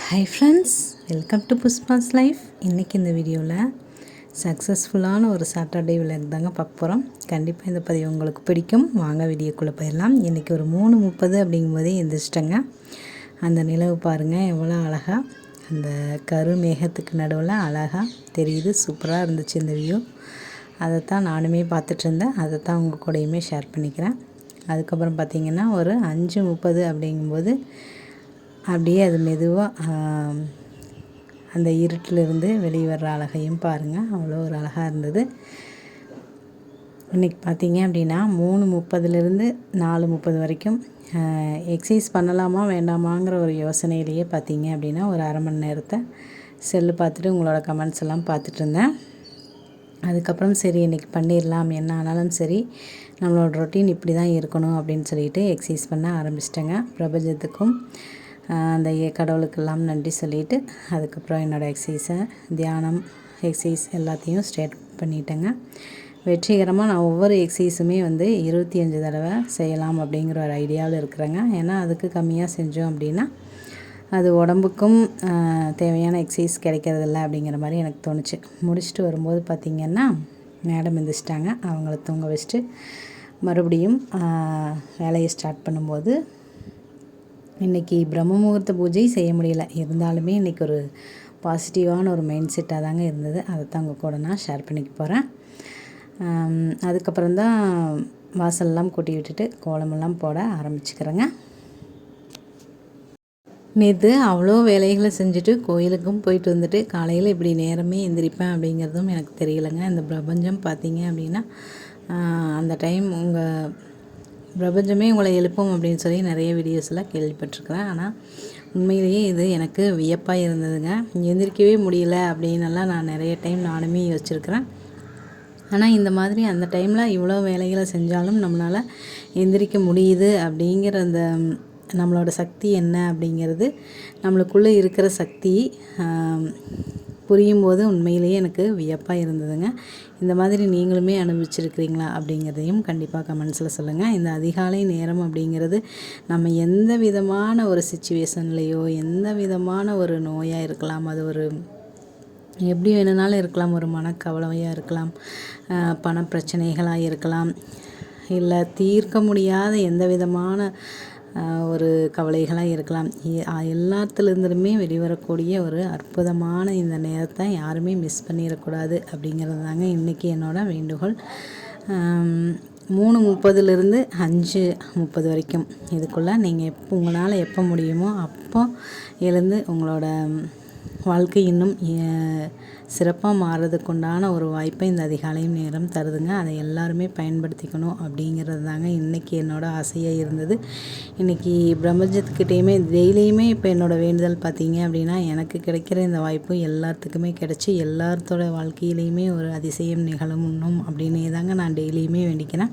Hi friends, welcome to Pushpa's life. இன்றைக்கி இந்த வீடியோவில் சக்ஸஸ்ஃபுல்லான ஒரு சாட்டர்டே விலாக் தாங்க பார்க்க போகிறோம். கண்டிப்பாக இந்த பதிவு உங்களுக்கு பிடிக்கும். வாங்க வீடியோக்குள்ளே போயிடலாம். இன்றைக்கி ஒரு 3:30 அப்படிங்கும்போதே எழுந்திரிச்சிட்டேங்க. அந்த நிலவு பாருங்கள் எவ்வளோ அழகாக அந்த கரு மேகத்துக்கு நடுவில் அழகாக தெரியுது. சூப்பராக இருந்துச்சு இந்த வியூ. அதைத்தான் நானுமே பார்த்துட்டு இருந்தேன். அதை தான் உங்கள் கூடயுமே ஷேர் பண்ணிக்கிறேன். அதுக்கப்புறம் பார்த்திங்கன்னா ஒரு 5:30 அப்படிங்கும்போது அப்படியே அது மெதுவாக அந்த இருட்டிலிருந்து வெளியே வர்ற அழகையும் பாருங்கள். அவ்வளோ ஒரு அழகாக இருந்தது. இன்றைக்கி பார்த்திங்க அப்படின்னா 3:30லேருந்து 4:30 வரைக்கும் எக்ஸசைஸ் பண்ணலாமா வேண்டாமாங்கிற ஒரு யோசனையிலேயே பார்த்திங்க அப்படின்னா ஒரு அரை மணி நேரத்தை செல்லு பார்த்துட்டு உங்களோட கமெண்ட்ஸ் எல்லாம் பார்த்துட்டு இருந்தேன். அதுக்கப்புறம் சரி இன்றைக்கி பண்ணிடலாம், என்ன ஆனாலும் சரி நம்மளோட ரொட்டீன் இப்படி தான் இருக்கணும் அப்படின்னு சொல்லிட்டு எக்ஸசைஸ் பண்ண ஆரம்பிச்சிட்டேங்க. பிரபஞ்சத்துக்கும் அந்த கடவுளுக்கெல்லாம் நன்றி சொல்லிவிட்டு அதுக்கப்புறம் என்னோடய எக்ஸசைஸை தியானம் எக்ஸசைஸ் எல்லாத்தையும் ஸ்டார்ட் பண்ணிட்டேங்க. வெற்றிகரமாக நான் ஒவ்வொரு எக்ஸசைஸுமே 25 தடவை செய்யலாம் அப்படிங்கிற ஒரு ஐடியாவில் இருக்கிறேங்க. ஏன்னா அதுக்கு கம்மியாக செஞ்சோம் அப்படின்னா அது உடம்புக்கும் தேவையான எக்ஸசைஸ் கிடைக்கிறதில்ல அப்படிங்கிற மாதிரி எனக்கு தோணுச்சு. முடிச்சுட்டு வரும்போது பார்த்திங்கன்னா மேடம் எந்திரிச்சிட்டாங்க. அவங்கள தூங்க வச்சுட்டு மறுபடியும் வேலையை ஸ்டார்ட் பண்ணும்போது இன்றைக்கி பிரம்ம முகூர்த்த பூஜை செய்ய முடியல. இருந்தாலுமே இன்றைக்கி ஒரு பாசிட்டிவான ஒரு மைண்ட் செட்டாக தாங்க இருந்தது. அதை தான் உங்கள் கூட நான் ஷேர் பண்ணிக்க போகிறேன். அதுக்கப்புறம் தான் வாசலெல்லாம் கூட்டி விட்டுட்டு கோலமெல்லாம் போட ஆரம்பிச்சுக்கிறேங்க. நேற்று அவ்வளோ வேலைகளை செஞ்சுட்டு கோயிலுக்கும் போயிட்டு வந்துட்டு காலையில் இப்படி நேரமே எந்திரிப்பேன் அப்படிங்கிறதும் எனக்கு தெரியலைங்க. இந்த பிரபஞ்சம் பார்த்திங்க அப்படின்னா அந்த டைம் உங்கள் பிரபஞ்சமே உங்களை எழுப்பும் அப்படின்னு சொல்லி நிறைய வீடியோஸில் கேள்விப்பட்டிருக்கிறேன். ஆனால் உண்மையிலேயே இது எனக்கு வியப்பாக இருந்ததுங்க. எந்திரிக்கவே முடியல அப்படின்னெல்லாம் நான் நிறைய டைம் நானுமே யோசிச்சிருக்கிறேன். ஆனால் இந்த மாதிரி அந்த டைமில் இவ்வளோ வேலைகளை செஞ்சாலும் நம்மளால் எந்திரிக்க முடியுது அப்படிங்கிற அந்த நம்மளோட சக்தி என்ன அப்படிங்கிறது நம்மளுக்குள்ளே இருக்கிற சக்தி புரியும் போது உண்மையிலேயே எனக்கு வியப்பாக இருந்ததுங்க. இந்த மாதிரி நீங்களுமே அனுபவிச்சிருக்கிறீங்களா அப்படிங்கிறதையும் கண்டிப்பாக கமெண்ட்ஸில் சொல்லுங்கள். இந்த அதிகாலை நேரம் அப்படிங்கிறது நம்ம எந்த விதமான ஒரு சிச்சுவேஷன்லேயோ எந்த விதமான ஒரு நோயாக இருக்கலாம், அது ஒரு எப்படி வேணுனாலும் இருக்கலாம், ஒரு மனக்கவலையாக இருக்கலாம், பண பிரச்சனைகளாக இருக்கலாம், இல்லை தீர்க்க முடியாத எந்த விதமான ஒரு கவலைகளாக இருக்கலாம். எல்லாத்துலேருந்துமே வெளிவரக்கூடிய ஒரு அற்புதமான இந்த நேரத்தை யாருமே மிஸ் பண்ணிடக்கூடாது அப்படிங்கிறது தாங்க இன்றைக்கி என்னோடய வேண்டுகோள். 3:30லேருந்து 5:30 வரைக்கும் இதுக்குள்ளே நீங்கள் உங்களால் எப்போ முடியுமோ அப்போ எழுந்து உங்களோட வாழ்க்கை இன்னும் சிறப்பாக மாறுறதுக்குண்டான ஒரு வாய்ப்பை இந்த அதிகாலை நேரம் தருதுங்க. அதை எல்லாருமே பயன்படுத்திக்கணும் அப்படிங்கிறது தாங்க இன்றைக்கி என்னோடய ஆசையாக இருந்தது. இன்றைக்கி பிரபஞ்சத்துக்கிட்டேயுமே டெய்லியுமே இப்போ என்னோடய வேண்டுதல் பார்த்திங்க அப்படின்னா எனக்கு கிடைக்கிற இந்த வாய்ப்பு எல்லாத்துக்குமே கிடச்சி எல்லாத்தோட வாழ்க்கையிலையுமே ஒரு அதிசயம் நிகழணும் அப்படின்னே தாங்க நான் டெய்லியுமே வேண்டிக்கிறேன்.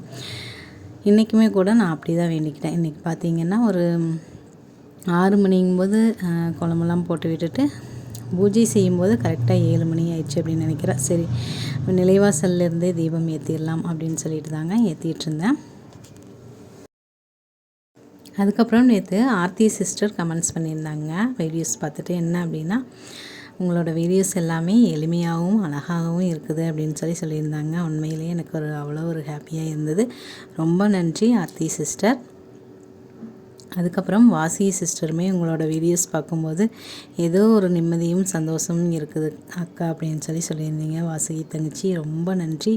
இன்றைக்குமே கூட நான் அப்படி தான் வேண்டிக்கிட்டேன். இன்றைக்கி பார்த்திங்கன்னா ஒரு 6 மணிங்கும்போது குழம்பெல்லாம் போட்டு விட்டுட்டு பூஜை செய்யும்போது கரெக்டாக 7 மணி ஆயிடுச்சு அப்படின்னு நினைக்கிறேன். சரி நிலைவாசல்லேருந்தே தீபம் ஏற்றிடலாம் அப்படின்னு சொல்லிட்டு தாங்க ஏற்றிட்டு இருந்தேன். அதுக்கப்புறம் நேற்று ஆர்த்தி சிஸ்டர் கமெண்ட்ஸ் பண்ணியிருந்தாங்க வீடியோஸ் பார்த்துட்டு. என்ன அப்படின்னா உங்களோட வீடியோஸ் எல்லாமே எளிமையாகவும் அழகாகவும் இருக்குது அப்படின்னு சொல்லியிருந்தாங்க. உண்மையிலேயே எனக்கு அவ்வளோ ஒரு ஹாப்பியாக இருந்தது. ரொம்ப நன்றி ஆர்த்தி சிஸ்டர். அதுக்கப்புறம் வாசி சிஸ்டருமே உங்களோட வீடியோஸ் பார்க்கும்போது ஏதோ ஒரு நிம்மதியும் சந்தோஷமும் இருக்குது அக்கா அப்படின்னு சொல்லியிருந்தீங்க. வாசி தங்கச்சி ரொம்ப நன்றி.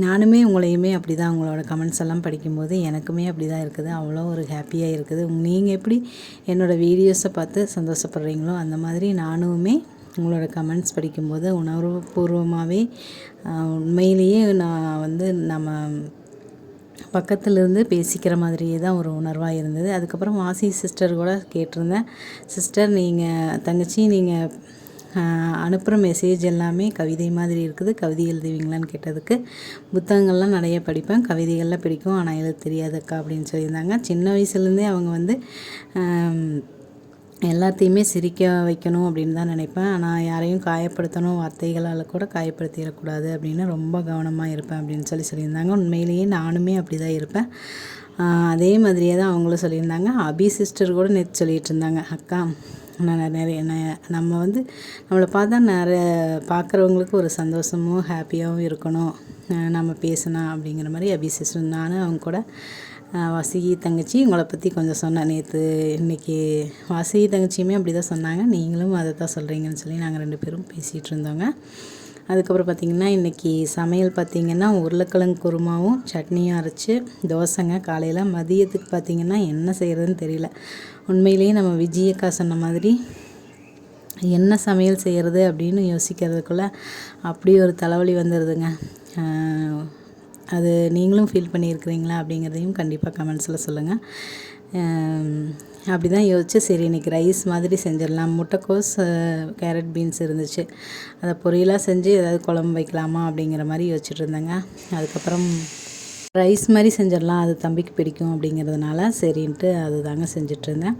நானுமே உங்களையுமே அப்படி தான் உங்களோட கமெண்ட்ஸ் எல்லாம் படிக்கும்போது எனக்குமே அப்படி தான் இருக்குது. அவ்வளோ ஒரு ஹாப்பியாக இருக்குது. நீங்கள் எப்படி என்னோடய வீடியோஸை பார்த்து சந்தோஷப்படுறீங்களோ அந்த மாதிரி நானுமே உங்களோட கமெண்ட்ஸ் படிக்கும்போது உணர்வுபூர்வமாகவே உண்மையிலேயே நான் நம்ம பக்கத்துலேருந்து பேசிக்கிற மாதிரியே தான் ஒரு உணர்வாக இருந்தது. அதுக்கப்புறம் வாசி சிஸ்டர் கூட கேட்டிருந்தேன், சிஸ்டர் நீங்கள் தங்கச்சி நீங்கள் அனுப்புகிற மெசேஜ் எல்லாமே கவிதை மாதிரி இருக்குது, கவிதை எழுதுவீங்களான்னு கேட்டதுக்கு புத்தகங்கள்லாம் நிறைய படிப்பேன், கவிதைகள்லாம் பிடிக்கும், ஆனால் எழுத தெரியாதக்கா அப்படின்னு சொல்லியிருந்தாங்க. சின்ன வயசுலேருந்தே அவங்க எல்லாத்தையுமே சிரிக்க வைக்கணும் அப்படின்னு தான் நினைப்பேன். ஆனால் யாரையும் காயப்படுத்தணும், வார்த்தைகளால் கூட காயப்படுத்திடக்கூடாது அப்படின்னு ரொம்ப கவனமாக இருப்பேன் அப்படின்னு சொல்லியிருந்தாங்க. உண்மையிலேயே நானுமே அப்படி தான் இருப்பேன். அதே மாதிரியே தான் அவங்களும் சொல்லியிருந்தாங்க. அபி சிஸ்டர் கூட நேற்று சொல்லிகிட்டு இருந்தாங்க, அக்கா நான் நிறைய நம்ம வந்து நம்மளை பார்த்தா பார்க்குறவங்களுக்கு ஒரு சந்தோஷமும் ஹாப்பியாகவும் இருக்கணும், நம்ம பேசினா அப்படிங்கிற மாதிரி அபி சிஸ்டர் நானும் அவங்க கூட வாசுகி தங்கச்சி உங்களை பற்றி கொஞ்சம் சொன்னேன் நேற்று. இன்றைக்கி வாசுகி தங்கச்சியுமே அப்படி தான் சொன்னாங்க, நீங்களும் அதை தான் சொல்கிறீங்கன்னு சொல்லி நாங்கள் 2 பேரும் பேசிகிட்டு இருந்தோங்க. அதுக்கப்புறம் பார்த்திங்கன்னா இன்றைக்கி சமையல் பார்த்திங்கன்னா உருளைக்கிழங்கு குருமாவும் சட்னியும் அரைச்சி தோசைங்க. காலையில் மதியத்துக்கு பார்த்திங்கன்னா என்ன செய்கிறதுன்னு தெரியல. உண்மையிலேயே நம்ம விஜயக்கா சொன்ன மாதிரி என்ன சமையல் செய்கிறது அப்படின்னு யோசிக்கிறதுக்குள்ளே அப்படி ஒரு தலைவலி வந்துடுதுங்க. அது நீங்களும் ஃபீல் பண்ணியிருக்கிறீங்களா அப்படிங்கிறதையும் கண்டிப்பாக கமெண்ட்ஸில் சொல்லுங்கள். அப்படி தான் யோசிச்சு சரி இன்றைக்கி ரைஸ் மாதிரி செஞ்சிடலாம். முட்டைக்கோஸ் கேரட் பீன்ஸ் இருந்துச்சு, அதை பொரியலாக செஞ்சு ஏதாவது குழம்பு வைக்கலாமா அப்படிங்கிற மாதிரி யோசிச்சுட்டு இருந்தேங்க. அதுக்கப்புறம் ரைஸ் மாதிரி செஞ்சிடலாம், அது தம்பிக்கு பிடிக்கும் அப்படிங்கிறதுனால சரின்ட்டு அது தாங்க செஞ்சிட்ருந்தேன்.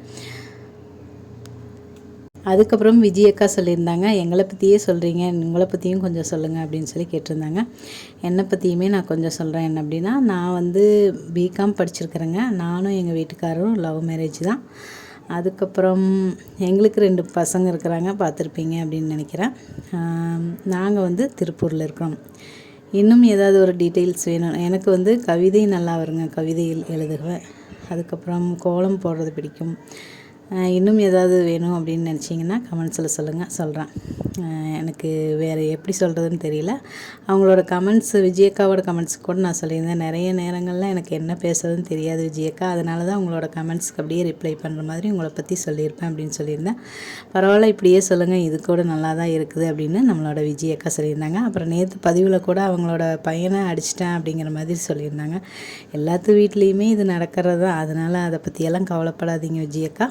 அதுக்கப்புறம் விஜயக்கா சொல்லியிருந்தாங்க, எங்களை பற்றியே சொல்கிறீங்க, உங்களை பற்றியும் கொஞ்சம் சொல்லுங்கள் அப்படின்னு சொல்லி கேட்டிருந்தாங்க. என்னை பற்றியுமே நான் கொஞ்சம் சொல்கிறேன். என்ன அப்படின்னா, நான் வந்து பிகாம் படிச்சிருக்கிறேங்க. நானும் எங்கள் வீட்டுக்காரரும் லவ் மேரேஜ் தான். அதுக்கப்புறம் எங்களுக்கு 2 பசங்க இருக்கிறாங்க, பார்த்துருப்பீங்க அப்படின்னு நினைக்கிறேன். நாங்கள் வந்து திருப்பூரில் இருக்கிறோம். இன்னும் ஏதாவது ஒரு டீட்டெயில்ஸ் வேணும். எனக்கு வந்து கவிதை நல்லா வருங்க, கவிதை எழுதுவேன். அதுக்கப்புறம் கோலம் போடுறது பிடிக்கும். இன்னும் ஏதாவது வேணும் அப்படின்னு நினச்சிங்கன்னா கமெண்ட்ஸில் சொல்கிறேன். எனக்கு வேறு எப்படி சொல்கிறதுன்னு தெரியல. அவங்களோட கமெண்ட்ஸ், விஜயக்காவோட கமெண்ட்ஸ் கூட நான் சொல்லியிருந்தேன். நிறைய நேரங்களில் எனக்கு என்ன பேசுறதுன்னு தெரியாது விஜயக்கா, அதனால தான் உங்களோட கமெண்ட்ஸ்க்கு அப்படியே ரிப்ளை பண்ணுற மாதிரி உங்களை பற்றி சொல்லியிருப்பேன் அப்படின்னு சொல்லியிருந்தேன். பரவாயில்ல, இப்படியே சொல்லுங்கள், இது கூட நல்லா தான் இருக்குது அப்படின்னு நம்மளோட விஜயக்கா சொல்லியிருந்தாங்க. அப்புறம் நேற்று பதிவில் கூட அவங்களோட பையனை அடிச்சிட்டேன் அப்படிங்கிற மாதிரி சொல்லியிருந்தாங்க. எல்லாத்து வீட்லேயுமே இது நடக்கிறது தான், அதனால் அதை பற்றியெல்லாம் கவலைப்படாதீங்க விஜயக்கா.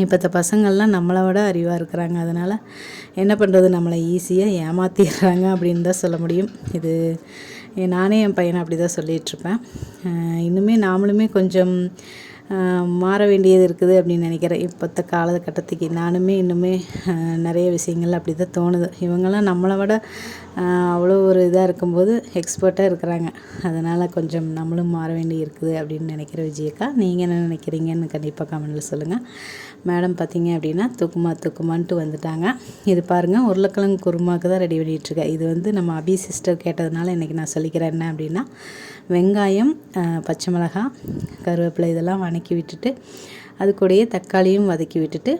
இப்போத்த பசங்கள்லாம் நம்மளை விட அறிவாக இருக்கிறாங்க, அதனால் என்ன பண்ணுறது, நம்மளை ஈஸியாக ஏமாற்றிடுறாங்க அப்படின்னு தான் சொல்ல முடியும். இது நானே என் பையனை அப்படி தான் சொல்லிகிட்ருப்பேன். இன்னுமே நாமளுமே கொஞ்சம் மாற வேண்டியது இருக்குது அப்படின்னு நினைக்கிறேன். இப்போத்த காலகட்டத்துக்கு நானுமே இன்னுமே நிறைய விஷயங்கள் அப்படி தான் தோணுது. இவங்கெல்லாம் நம்மளை விட அவ்வளோ ஒரு இதாக இருக்கும்போது எக்ஸ்பர்ட்டாக இருக்கிறாங்க, அதனால் கொஞ்சம் நம்மளும் மாற வேண்டி இருக்குது அப்படின்னு நினைக்கிற விஜயக்கா. நீங்கள் என்ன நினைக்கிறீங்கன்னு கண்டிப்பாக கமெண்ட்டில் சொல்லுங்கள். மேடம் பார்த்தீங்க அப்படின்னா தூக்குமான்ட்டு வந்துட்டாங்க. இது பாருங்கள், உருளைக்கிழங்கு குருமாவுக்கு தான் ரெடி பண்ணிகிட்ருக்கேன். இது வந்து நம்ம அபி சிஸ்டர் கேட்டதுனால இன்றைக்கி நான் சொல்லிக்கிறேன். என்ன அப்படின்னா, வெங்காயம், பச்சை மிளகாய், கருவேப்பிலை இதெல்லாம் வதக்கி விட்டுட்டு, அது கூடயே தக்காளியும் வதக்கி விட்டுட்டு,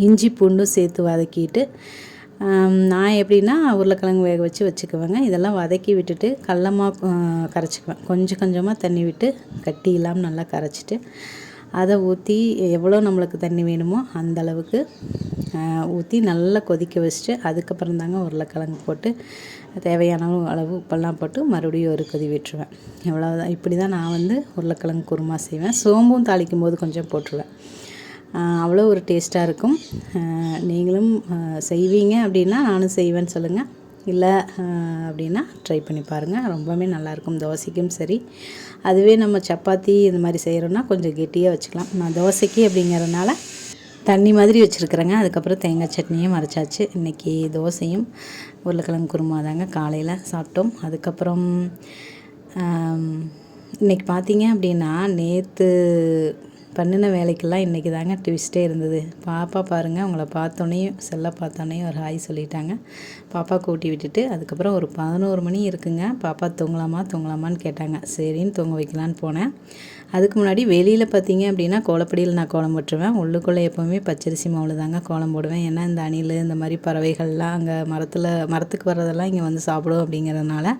இஞ்சி பூண்டும் சேர்த்து வதக்கிட்டு, நான் எப்படின்னா உருளைக்கிழங்கு வேக வச்சுக்குவேங்க. இதெல்லாம் வதக்கி விட்டுட்டு கடலமாவு கரைச்சிக்குவேன். கொஞ்சம் கொஞ்சமாக தண்ணி விட்டு கட்டி இல்லாமல் நல்லா கரைச்சிட்டு அதை ஊற்றி எவ்வளோ நம்மளுக்கு தண்ணி வேணுமோ அந்த அளவுக்கு ஊற்றி நல்லா கொதிக்க வச்சுட்டு அதுக்கப்புறம் தாங்க உருளைக்கிழங்கு போட்டு தேவையான அளவு உப்பெல்லாம் போட்டு மறுபடியும் ஒரு கொதி விட்டுருவேன். எவ்வளோதான். இப்படி தான் நான் வந்து உருளைக்கிழங்கு குருமா செய்வேன். சோம்பும் தாளிக்கும் போது கொஞ்சம் போட்டுருவேன். அவ்வளோ ஒரு டேஸ்ட்டாக இருக்கும். நீங்களும் செய்வீங்க அப்படின்னா நானும் செய்வேன்னு சொல்லுங்கள். இல்லை அப்படின்னா ட்ரை பண்ணி பாருங்கள், ரொம்பவே நல்லாயிருக்கும். தோசைக்கும் சரி, அதுவே நம்ம சப்பாத்தி இந்த மாதிரி செய்கிறோன்னா கொஞ்சம் கெட்டியாக வச்சுக்கலாம். நான் தோசைக்கு அப்படிங்கிறதுனால தண்ணி மாதிரி வச்சுருக்குறேங்க. அதுக்கப்புறம் தேங்காய் சட்னியும் அரைச்சாச்சு. இன்றைக்கி தோசையும் உருளைக்கிழங்கு குருமா தாங்க காலையில் சாப்பிட்டோம். அதுக்கப்புறம் இன்றைக்கி பார்த்தீங்க அப்படின்னா நேற்று பண்ணின வேலைக்கெல்லாம் இன்றைக்கி தாங்க ட்விஸ்ட்டே இருந்தது. பாப்பா பாருங்கள், அவங்கள பார்த்தோன்னே செல்லை பார்த்தோன்னே ஒரு ஹாய் சொல்லிட்டாங்க. பாப்பா கூட்டி விட்டுட்டு அதுக்கப்புறம் ஒரு 11 மணி இருக்குங்க. பாப்பா தூங்கலாமான்னு கேட்டாங்க. சரின்னு தூங்க வைக்கலான்னு போனேன். அதுக்கு முன்னாடி வெளியில் பார்த்தீங்க அப்படின்னா கோலப்படியில் நான் கோலம் போட்டுருவேன். உள்ளுக்குள்ளே எப்போவுமே பச்சரிசி மாவில் தாங்க கோலம் போடுவேன். ஏன்னா இந்த அணில் இந்த மாதிரி பறவைகள்லாம் அங்கே மரத்துக்கு வர்றதெல்லாம் இங்கே வந்து சாப்பிடும் அப்படிங்கிறதுனால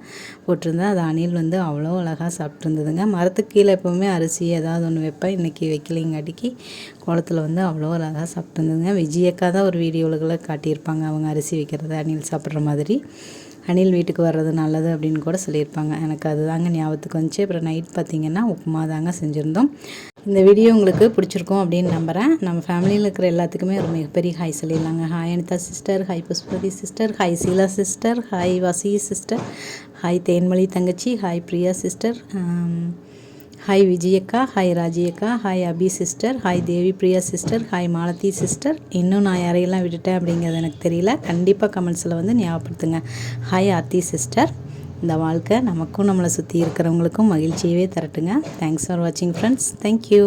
போட்டிருந்தேன். அது அணில் வந்து அவ்வளோ அழகாக சாப்பிட்ருந்ததுங்க. மரத்துக்கு கீழே எப்போவுமே அரிசி ஏதாவது ஒன்று வைப்பேன். இன்றைக்கி வைக்கலைங்காட்டிக்கு கோலத்தில் வந்து அவ்வளோ அழகாக சாப்பிட்ருந்ததுங்க. விஜயக்கா தான் ஒரு வீடியோவில் காட்டியிருப்பாங்க, அவங்க அரிசி வைக்கிறது அணில் சாப்பிட்ற மாதிரி. அணில் வீட்டுக்கு வர்றது நல்லது அப்படின்னு கூட சொல்லியிருப்பாங்க. எனக்கு அது தாங்க ஞாபகத்துக்கு வந்துச்சு. அப்புறம் நைட் பார்த்திங்கன்னா உப்புமா தாங்க செஞ்சுருந்தோம். இந்த வீடியோ உங்களுக்கு பிடிச்சிருக்கும் அப்படின்னு நம்புகிறேன். நம்ம ஃபேமிலியில் இருக்கிற எல்லாத்துக்குமே ஒரு மிகப்பெரிய ஹாய் சொல்லிடலாங்க. Hi Anitha sister, hi Pushpathi sister, hi Sheela sister, hi Vasi sister, hi Thenmozhi தங்கச்சி, ஹாய் பிரியா சிஸ்டர், ஹாய் விஜயக்கா, ஹாய் ராஜியக்கா, hi Abi sister, hi Devi Priya sister, hi Malathi sister. இன்னும் நான் யாரையெல்லாம் விட்டுட்டேன் அப்படிங்கிறது எனக்கு தெரியல. கண்டிப்பாக கமெண்ட்ஸில் வந்து ஞாபகப்படுத்துங்க. Hi Aarthi sister. இந்த வாழ்க்கை நமக்கும் நம்மளை சுற்றி இருக்கிறவங்களுக்கும் மகிழ்ச்சியவே தரட்டுங்க. தேங்க்ஸ் ஃபார் வாட்சிங் ஃப்ரெண்ட்ஸ். தேங்க்யூ.